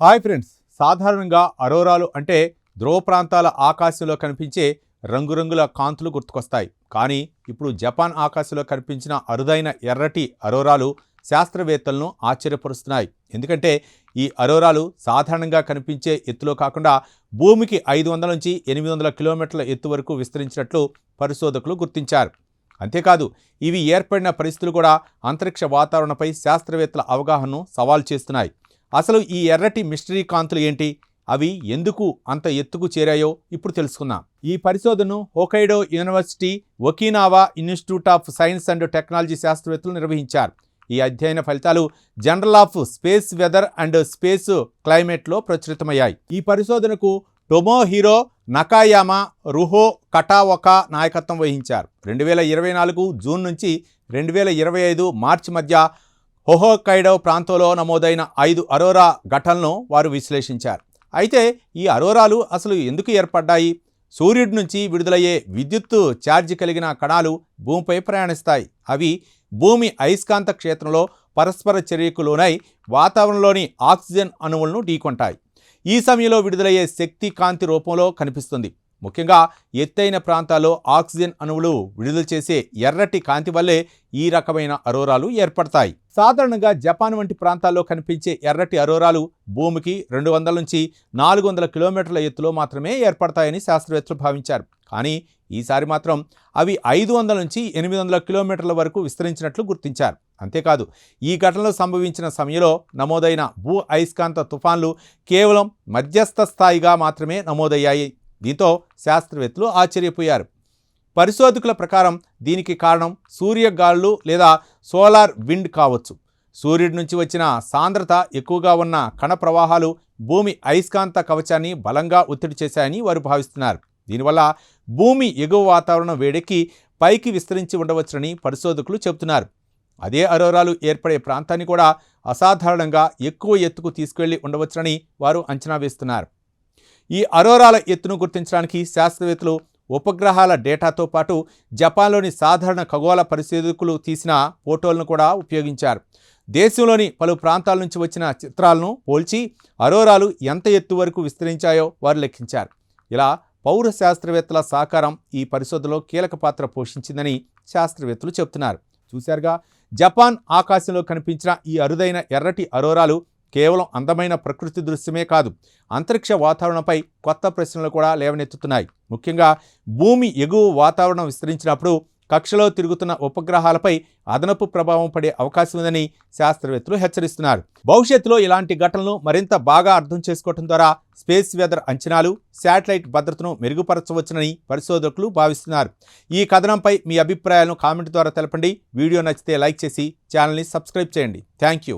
Hi friends, సాధారణంగా అరోరాలు అంటే ధ్రువ ప్రాంతాల ఆకాశంలో కనిపించే రంగురంగుల కాంతులు గుర్తుకొస్తాయి. కానీ ఇప్పుడు జపాన్ ఆకాశంలో కనిపించిన అరుదైన ఎర్రటి అరోరాలు శాస్త్రవేత్తలను ఆశ్చర్యపరుస్తున్నాయి. ఎందుకంటే ఈ అరోరాలు సాధారణంగా కనిపించే ఎత్తులో కాకుండా భూమికి 500 నుంచి 800 కిలోమీటర్ల ఎత్తు వరకు విస్తరించినట్లు పరిశోధకులు గుర్తించారు. అంతేకాదు, ఇవి ఏర్పడిన పరిస్థితులు కూడా అంతరిక్ష వాతావరణంపై శాస్త్రవేత్తల అవగాహనను సవాల్ చేస్తున్నాయి. అసలు ఈ ఎర్రటి మిస్టరీ కాంతులు ఏంటి? అవి ఎందుకు అంత ఎత్తుకు చేరాయో ఇప్పుడు తెలుసుకుందాం. ఈ పరిశోధనను Hokkaido university Okinawa institute of science and technology శాస్త్రవేత్తలు నిర్వహించారు. ఈ అధ్యయన ఫలితాలు journal of space weather and space క్లైమేట్లో ప్రచురితమయ్యాయి. ఈ పరిశోధనకు టొమోహిరో నకాయామా, రుహో కటావొకా నాయకత్వం వహించారు. 2024 జూన్ నుంచి 2025 మార్చి మధ్య హోకైడో ప్రాంతంలో నమోదైన 5 అరోరా ఘటనలను వారు విశ్లేషించారు. అయితే ఈ అరోరాలు అసలు ఎందుకు ఏర్పడ్డాయి? సూర్యుడి నుంచి విడుదలయ్యే విద్యుత్తు ఛార్జ్ కలిగిన కణాలు భూమిపై ప్రయాణిస్తాయి. అవి భూమి అయస్కాంత క్షేత్రంలో పరస్పర చర్యకు లోనై వాతావరణంలోని ఆక్సిజన్ అణువులను ఢీకొంటాయి. ఈ సమయంలో విడుదలయ్యే శక్తి కాంతి రూపంలో కనిపిస్తుంది. ముఖ్యంగా ఎత్తైన ప్రాంతాల్లో ఆక్సిజన్ అణువులు విడుదల చేసే ఎర్రటి కాంతి వల్లే ఈ రకమైన అరోరాలు ఏర్పడతాయి. సాధారణంగా జపాన్ వంటి ప్రాంతాల్లో కనిపించే ఎర్రటి అరోరాలు భూమికి 200 నుంచి 400 కిలోమీటర్ల ఎత్తులో మాత్రమే ఏర్పడతాయని శాస్త్రవేత్తలు భావించారు. కానీ ఈసారి మాత్రం అవి 500 నుంచి 800 కిలోమీటర్ల వరకు విస్తరించినట్లు గుర్తించారు. అంతేకాదు, ఈ ఘటనలు సంభవించిన సమయంలో నమోదైన భూ అయస్కాంత తుఫాన్లు కేవలం మధ్యస్థ స్థాయిగా మాత్రమే నమోదయ్యాయి. దీంతో శాస్త్రవేత్తలు ఆశ్చర్యపోయారు. పరిశోధకుల ప్రకారం దీనికి కారణం సూర్యగాలులు లేదా సోలార్ విండ్ కావచ్చు. సూర్యుడి నుంచి వచ్చిన సాంద్రత ఎక్కువగా ఉన్న కణ ప్రవాహాలు భూమి అయస్కాంత కవచాన్ని బలంగా ఒత్తిడి చేశాయని వారు భావిస్తున్నారు. దీనివల్ల భూమి ఎగువ వాతావరణం వేడెక్కి పైకి విస్తరించి ఉండవచ్చునని పరిశోధకులు చెబుతున్నారు. అదే అరోరాలు ఏర్పడే ప్రాంతాన్ని కూడా అసాధారణంగా ఎక్కువ ఎత్తుకు తీసుకెళ్లి ఉండవచ్చునని వారు అంచనా వేస్తున్నారు. ఈ అరోరాల ఎత్తును గుర్తించడానికి శాస్త్రవేత్తలు ఉపగ్రహాల డేటాతో పాటు జపాన్లోని సాధారణ ఖగోళ పరిశోధకులు తీసిన ఫోటోలను కూడా ఉపయోగించారు. దేశంలోని పలు ప్రాంతాల నుంచి వచ్చిన చిత్రాలను పోల్చి అరోరాలు ఎంత ఎత్తు వరకు విస్తరించాయో వారు లెక్కించారు. ఇలా పౌర శాస్త్రవేత్తల సహకారం ఈ పరిశోధనలో కీలక పాత్ర పోషించిందని శాస్త్రవేత్తలు చెబుతున్నారు. చూశారుగా, జపాన్ ఆకాశంలో కనిపించిన ఈ అరుదైన ఎర్రటి అరోరాలు కేవలం అందమైన ప్రకృతి దృశ్యమే కాదు, అంతరిక్ష వాతావరణంపై కొత్త ప్రశ్నలు కూడా లేవనెత్తుతున్నాయి. ముఖ్యంగా భూమి ఎగువ వాతావరణం విస్తరించినప్పుడు కక్షలో తిరుగుతున్న ఉపగ్రహాలపై అదనపు ప్రభావం పడే అవకాశం ఉందని శాస్త్రవేత్తలు హెచ్చరిస్తున్నారు. భవిష్యత్తులో ఇలాంటి ఘటనలు మరింత బాగా అర్థం చేసుకోవడం ద్వారా స్పేస్ వెదర్ అంచనాలు, శాటిలైట్ భద్రతను మెరుగుపరచవచ్చునని పరిశోధకులు భావిస్తున్నారు. ఈ కథనంపై మీ అభిప్రాయాలను కామెంట్ ద్వారా తెలపండి. వీడియో నచ్చితే లైక్ చేసి ఛానల్ని సబ్స్క్రైబ్ చేయండి. Thank you.